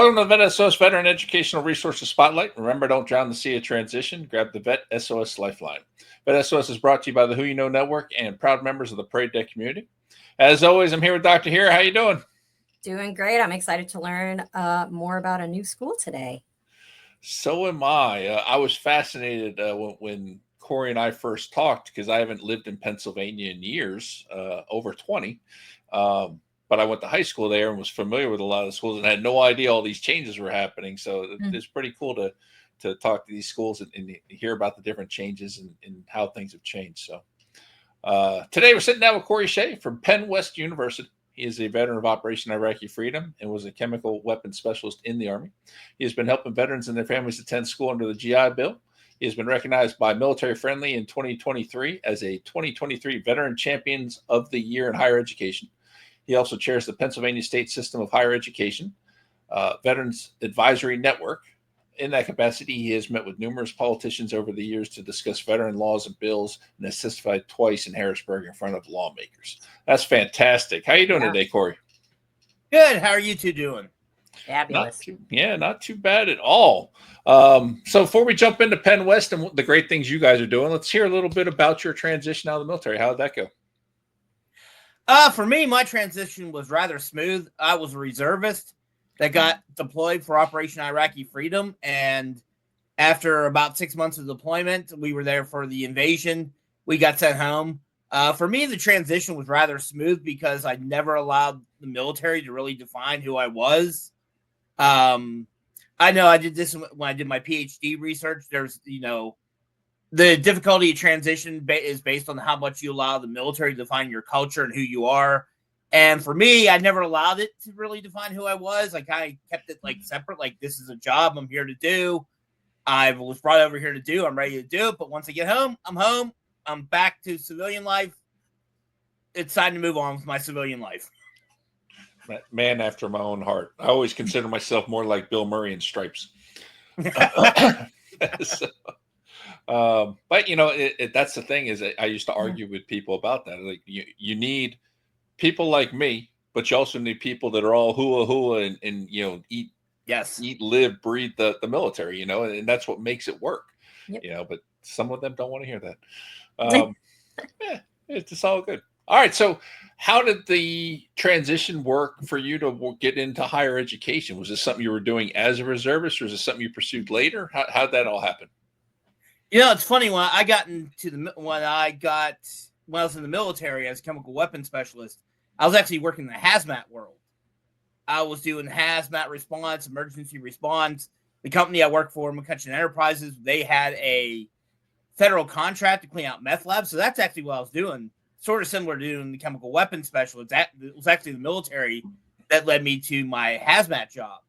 Welcome to the VET S.O.S Veteran Educational Resources Spotlight. Remember, don't drown the sea of transition. Grab the VET S.O.S lifeline. VET S.O.S is brought to you by the Who You Know Network and proud members of the Parade Deck community. As always, I'm here with Dr. Hira. How you doing? Doing great. I'm excited to learn more about a new school today. So am I. I was fascinated when Cory and I first talked because I haven't lived in Pennsylvania in years, over 20. But I went to high school there and was familiar with a lot of the schools and had no idea all these changes were happening. So it's pretty cool to talk to these schools and hear about the different changes and how things have changed. So today we're sitting down with Cory Shay from PennWest University. He is a veteran of Operation Iraqi Freedom and was a chemical weapons specialist in the Army. He has been helping veterans and their families attend school under the GI Bill. He has been recognized by Military Friendly in 2023 as a 2023 Veteran Champions of the Year in Higher Education. He also chairs the Pennsylvania State System of Higher Education, Veterans Advisory Network. In that capacity, he has met with numerous politicians over the years to discuss veteran laws and bills and has testified twice in Harrisburg in front of lawmakers. That's fantastic. How are you doing today, Cory? Good. How are you two doing? Fabulous. Not too bad at all. So before we jump into PennWest and the great things you guys are doing, let's hear a little bit about your transition out of the military. How did that go? For me, my transition was rather smooth. I was a reservist that got deployed for Operation Iraqi Freedom, and after about 6 months of deployment, we were there for the invasion. We got sent home. For me, the transition was rather smooth because I never allowed the military to really define who I was. I know I did this when I did my PhD research. There's, the difficulty of transition is based on how much you allow the military to define your culture and who you are. And for me, I never allowed it to really define who I was. I kind of kept it separate. Like, this is a job I'm here to do. I was brought over here to do. I'm ready to do it. But once I get home, I'm home. I'm back to civilian life. It's time to move on with my civilian life. Man after my own heart. I always consider myself more like Bill Murray in Stripes. But that's the thing is I used to argue with people about that. Like you need people like me, but you also need people that are all hula and eat, live, breathe the military, and that's what makes it work. Yep. But some of them don't want to hear that. It's all good. All right. So how did the transition work for you to get into higher education? Was this something you were doing as a reservist, or is this something you pursued later? How did that all happen? It's funny when I got when I was in the military as a chemical weapons specialist, I was actually working in the hazmat world. I was doing hazmat response, emergency response. The company I worked for, McCutcheon Enterprises, they had a federal contract to clean out meth labs. So that's actually what I was doing. Sort of similar to doing the chemical weapons specialist. It was actually the military that led me to my hazmat job.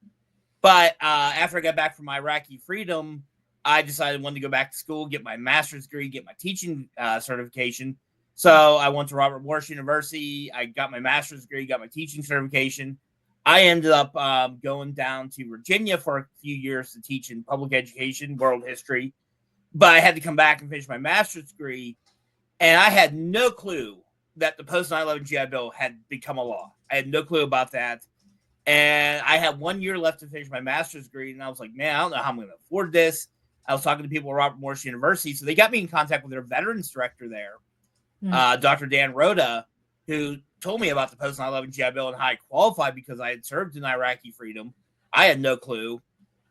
But after I got back from Iraqi Freedom, I decided I wanted to go back to school, get my master's degree, get my teaching certification. So I went to Robert Morris University. I got my master's degree, got my teaching certification. I ended up going down to Virginia for a few years to teach in public education, world history. But I had to come back and finish my master's degree. And I had no clue that the post 9/11 GI Bill had become a law. I had no clue about that. And I had 1 year left to finish my master's degree. And I was like, man, I don't know how I'm going to afford this. I was talking to people at Robert Morris University. So they got me in contact with their veterans director there, Dr. Dan Rhoda, who told me about the post 9/11 GI Bill and how I qualified because I had served in Iraqi Freedom. I had no clue.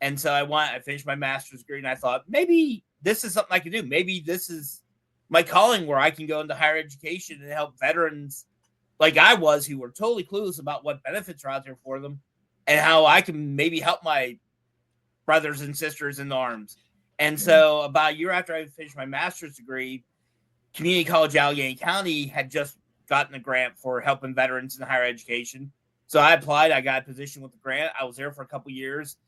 And so I finished my master's degree, and I thought, maybe this is something I can do. Maybe this is my calling where I can go into higher education and help veterans like I was, who were totally clueless about what benefits are out there for them and how I can maybe help my brothers and sisters in arms. And so about a year after I finished my master's degree, Community College Allegheny County had just gotten a grant for helping veterans in higher education. So I applied. I got a position with the grant. I was there for a couple years.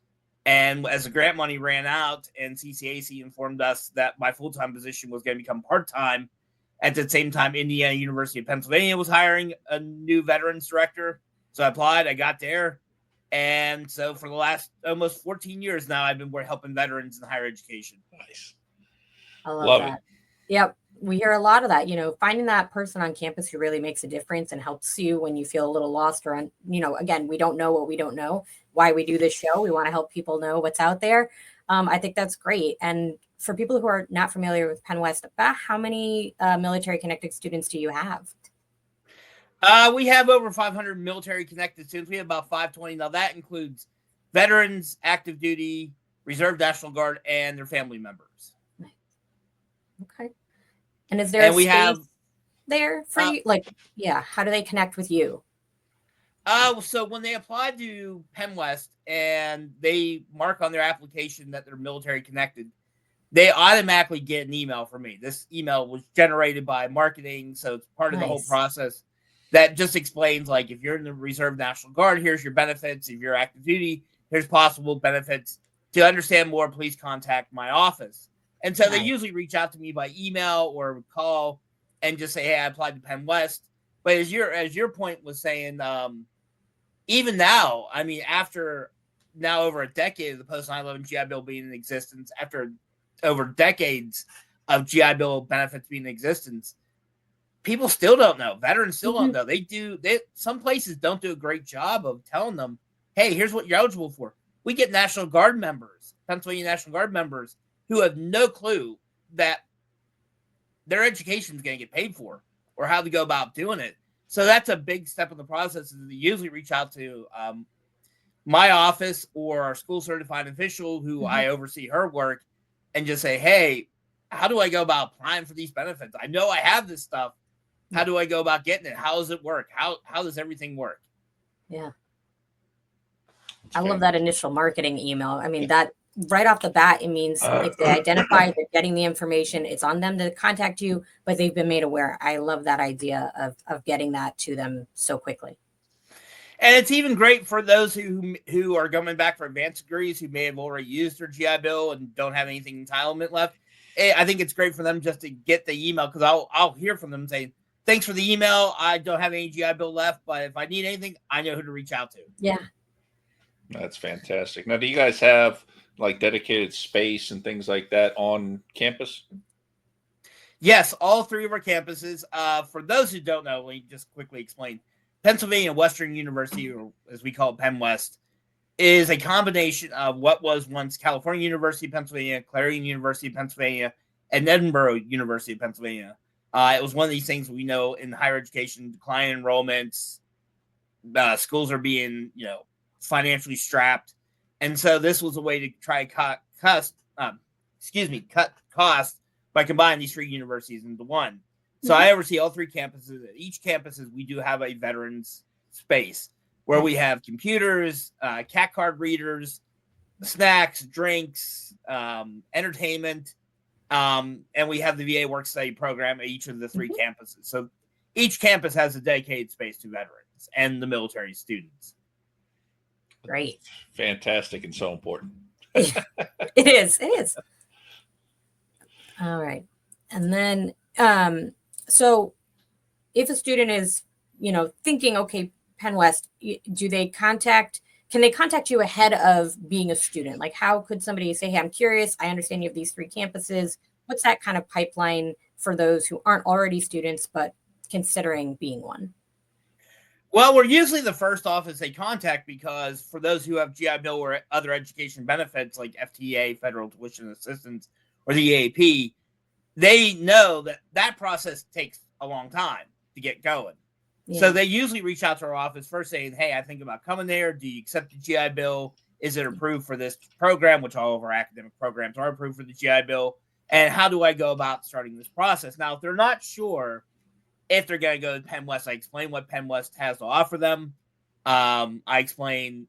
And as the grant money ran out and CCAC informed us that my full-time position was going to become part-time, at the same time, Indiana University of Pennsylvania was hiring a new veterans director. So I applied. I got there. And so for the last almost 14 years now, I've been helping veterans in higher education. Nice. I love that. Yep. we hear a lot of that, finding that person on campus who really makes a difference and helps you when you feel a little lost or, again, we don't know what we don't know. Why we do this show. We want to help people know what's out there. I think that's great. And for people who are not familiar with PennWest, about how many military connected students do you have? We have over 500 military connected students. We have about 520. Now that includes veterans, active duty, reserve National Guard, and their family members. Okay. And is there a space there for you? How do they connect with you? So when they apply to PennWest and they mark on their application that they're military connected, they automatically get an email from me. This email was generated by marketing, so it's part of the whole process that just explains, like, if you're in the Reserve National Guard, here's your benefits. If you're active duty, here's possible benefits. To understand more, please contact my office. And so they usually reach out to me by email or call and just say, hey, I applied to PennWest. But as your point was saying, even now, I mean, after now over a decade of the post 9/11 GI Bill being in existence, after over decades of GI Bill benefits being in existence, people still don't know. Veterans still don't know. Some places don't do a great job of telling them, hey, here's what you're eligible for. We get National Guard members, Pennsylvania National Guard members, who have no clue that their education is going to get paid for or how to go about doing it. So that's a big step in the process. Is they usually reach out to my office or our school certified official who I oversee her work and just say, hey, how do I go about applying for these benefits? I know I have this stuff. How do I go about getting it? How does it work? How does everything work? Yeah. I love that initial marketing email. I mean, that right off the bat, it means if they identify they're getting the information, it's on them to contact you, but they've been made aware. I love that idea of getting that to them so quickly. And it's even great for those who are coming back for advanced degrees who may have already used their GI Bill and don't have anything entitlement left. I think it's great for them just to get the email, because I'll hear from them saying, thanks for the email. I don't have any GI Bill left, but if I need anything, I know who to reach out to. Yeah. That's fantastic. Now, do you guys have like dedicated space and things like that on campus? Yes, all three of our campuses. For those who don't know, let me just quickly explain. Pennsylvania Western University, or as we call it, PennWest, is a combination of what was once California University of Pennsylvania, Clarion University of Pennsylvania, and Edinburgh University of Pennsylvania. It was one of these things we know in higher education, decline enrollments, schools are being, financially strapped. And so this was a way to try to cut costs by combining these three universities into one. So I oversee all three campuses. At each campus, we do have a veterans space where we have computers, CAT card readers, snacks, drinks, entertainment, and we have the VA work study program at each of the three campuses. So each campus has a dedicated space to veterans and the military students. Great. Fantastic and so important. It is. All right. And then, so if a student is, thinking, okay, PennWest, can they contact you ahead of being a student? Like, how could somebody say, hey, I'm curious, I understand you have these three campuses. What's that kind of pipeline for those who aren't already students, but considering being one? Well, we're usually the first office they contact, because for those who have GI Bill or other education benefits like FTA, Federal Tuition Assistance, or the EAP, they know that process takes a long time to get going. Yeah. So they usually reach out to our office first saying, hey, I think about coming there. Do you accept the GI Bill? Is it approved for this program, which all of our academic programs are approved for the GI Bill? And how do I go about starting this process? Now, if they're not sure if they're going to go to PennWest, I explain what PennWest has to offer them. I explain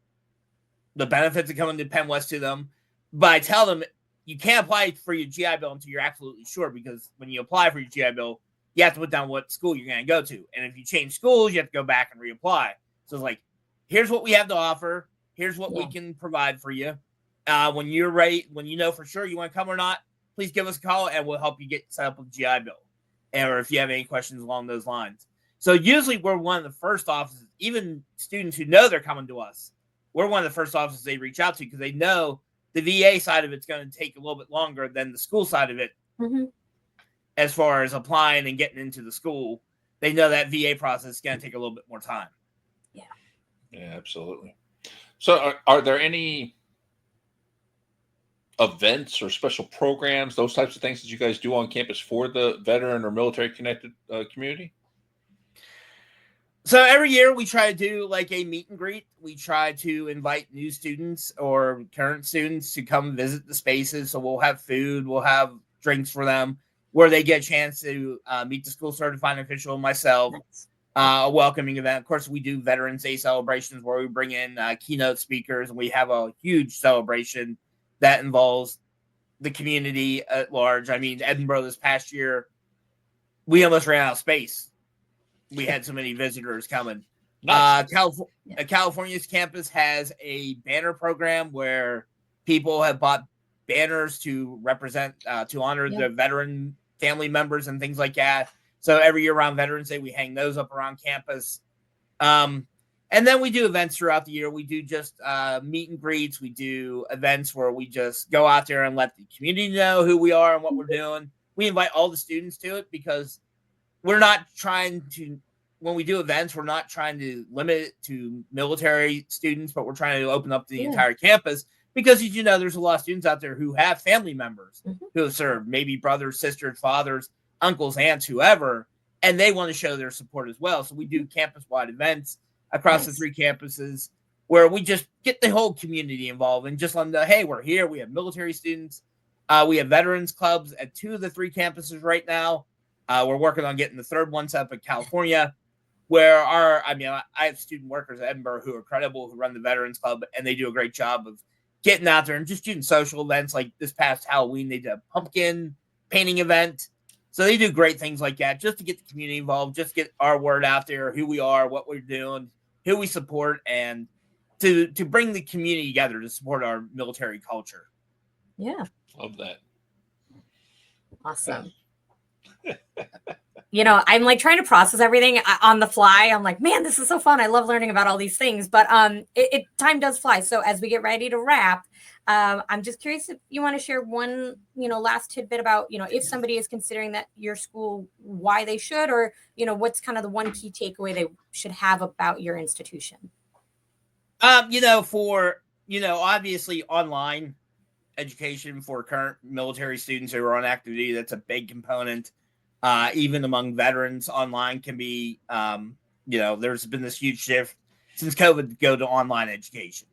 the benefits of coming to PennWest to them. But I tell them, you can't apply for your GI Bill until you're absolutely sure, because when you apply for your GI Bill, you have to put down what school you're going to go to. And if you change schools, you have to go back and reapply. So it's like, here's what we have to offer. Here's what we can provide for you. When you're ready, when you know for sure you want to come or not, please give us a call and we'll help you get set up with GI Bill. Or if you have any questions along those lines. So usually we're one of the first offices, even students who know they're coming to us, we're one of the first offices they reach out to, because they know the VA side of it's going to take a little bit longer than the school side of it. as far as applying and getting into the school, they know that VA process is going to take a little bit more time. Yeah, absolutely. So are there any events or special programs, those types of things that you guys do on campus for the veteran or military connected community? So every year we try to do like a meet and greet. We try to invite new students or current students to come visit the spaces. So we'll have food, we'll have drinks for them where they get a chance to meet the school certified official, myself, a welcoming event. Of course, we do Veterans Day celebrations where we bring in keynote speakers, and we have a huge celebration that involves the community at large. I mean, Edinburgh this past year, we almost ran out of space. We had so many visitors coming. Nice. California's campus has a banner program where people have bought banners to represent, to honor the veteran family members and things like that. So every year around Veterans Day, we hang those up around campus. And then we do events throughout the year. We do just meet and greets. We do events where we just go out there and let the community know who we are and what we're doing. We invite all the students to it because we're not trying to, when we do events, we're not trying to limit it to military students, but we're trying to open up the entire campus because, as you know, there's a lot of students out there who have family members who have served, maybe brothers, sisters, fathers, uncles, aunts, whoever, and they want to show their support as well. So we do campus-wide events across the 3 campuses where we just get the whole community involved and just let them know, hey, we're here. We have military students. We have veterans clubs at 2 of the 3 campuses right now. We're working on getting the 3rd one set up in California, where I have student workers at Edinburgh who are credible, who run the Veterans Club, and they do a great job of getting out there and just doing social events. Like this past Halloween, they did a pumpkin painting event. So they do great things like that just to get the community involved, just get our word out there, who we are, what we're doing, who we support, and to bring the community together to support our military culture. Yeah. Love that. Awesome. You know, I'm like trying to process everything on the fly. I'm like, man, this is so fun. I love learning about all these things, but time does fly. So as we get ready to wrap, I'm just curious if you want to share one, last tidbit about, if somebody is considering that your school, why they should, or, what's kind of the one key takeaway they should have about your institution. Obviously online education for current military students who are on active duty, that's a big component. Even among veterans, online can be, there's been this huge shift since COVID to go to online education.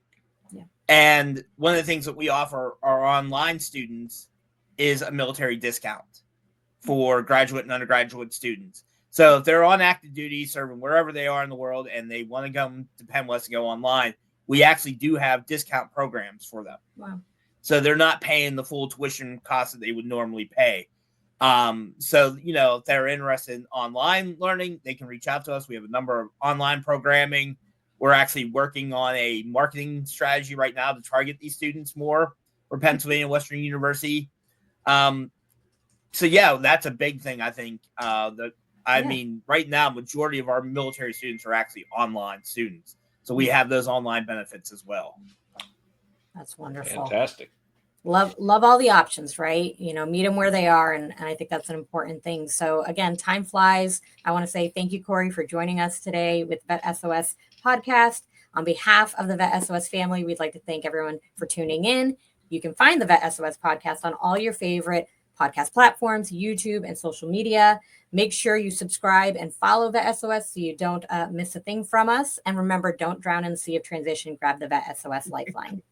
Yeah. And one of the things that we offer our online students is a military discount for graduate and undergraduate students. So if they're on active duty, serving wherever they are in the world, and they want to come to PennWest and go online, we actually do have discount programs for them. Wow. So they're not paying the full tuition cost that they would normally pay. If they're interested in online learning, they can reach out to us. We have a number of online programming. We're actually working on a marketing strategy right now to target these students more for Pennsylvania Western University. That's a big thing, I think. Right now, majority of our military students are actually online students. So we have those online benefits as well. That's wonderful. Fantastic. Love all the options, right? Meet them where they are. And I think that's an important thing. So again, time flies. I want to say thank you, Cory, for joining us today with VET S.O.S podcast. On behalf of the VET S.O.S family, we'd like to thank everyone for tuning in. You can find the VET S.O.S podcast on all your favorite podcast platforms, YouTube, and social media. Make sure you subscribe and follow VET S.O.S so you don't miss a thing from us. And remember, don't drown in the sea of transition. Grab the VET S.O.S lifeline.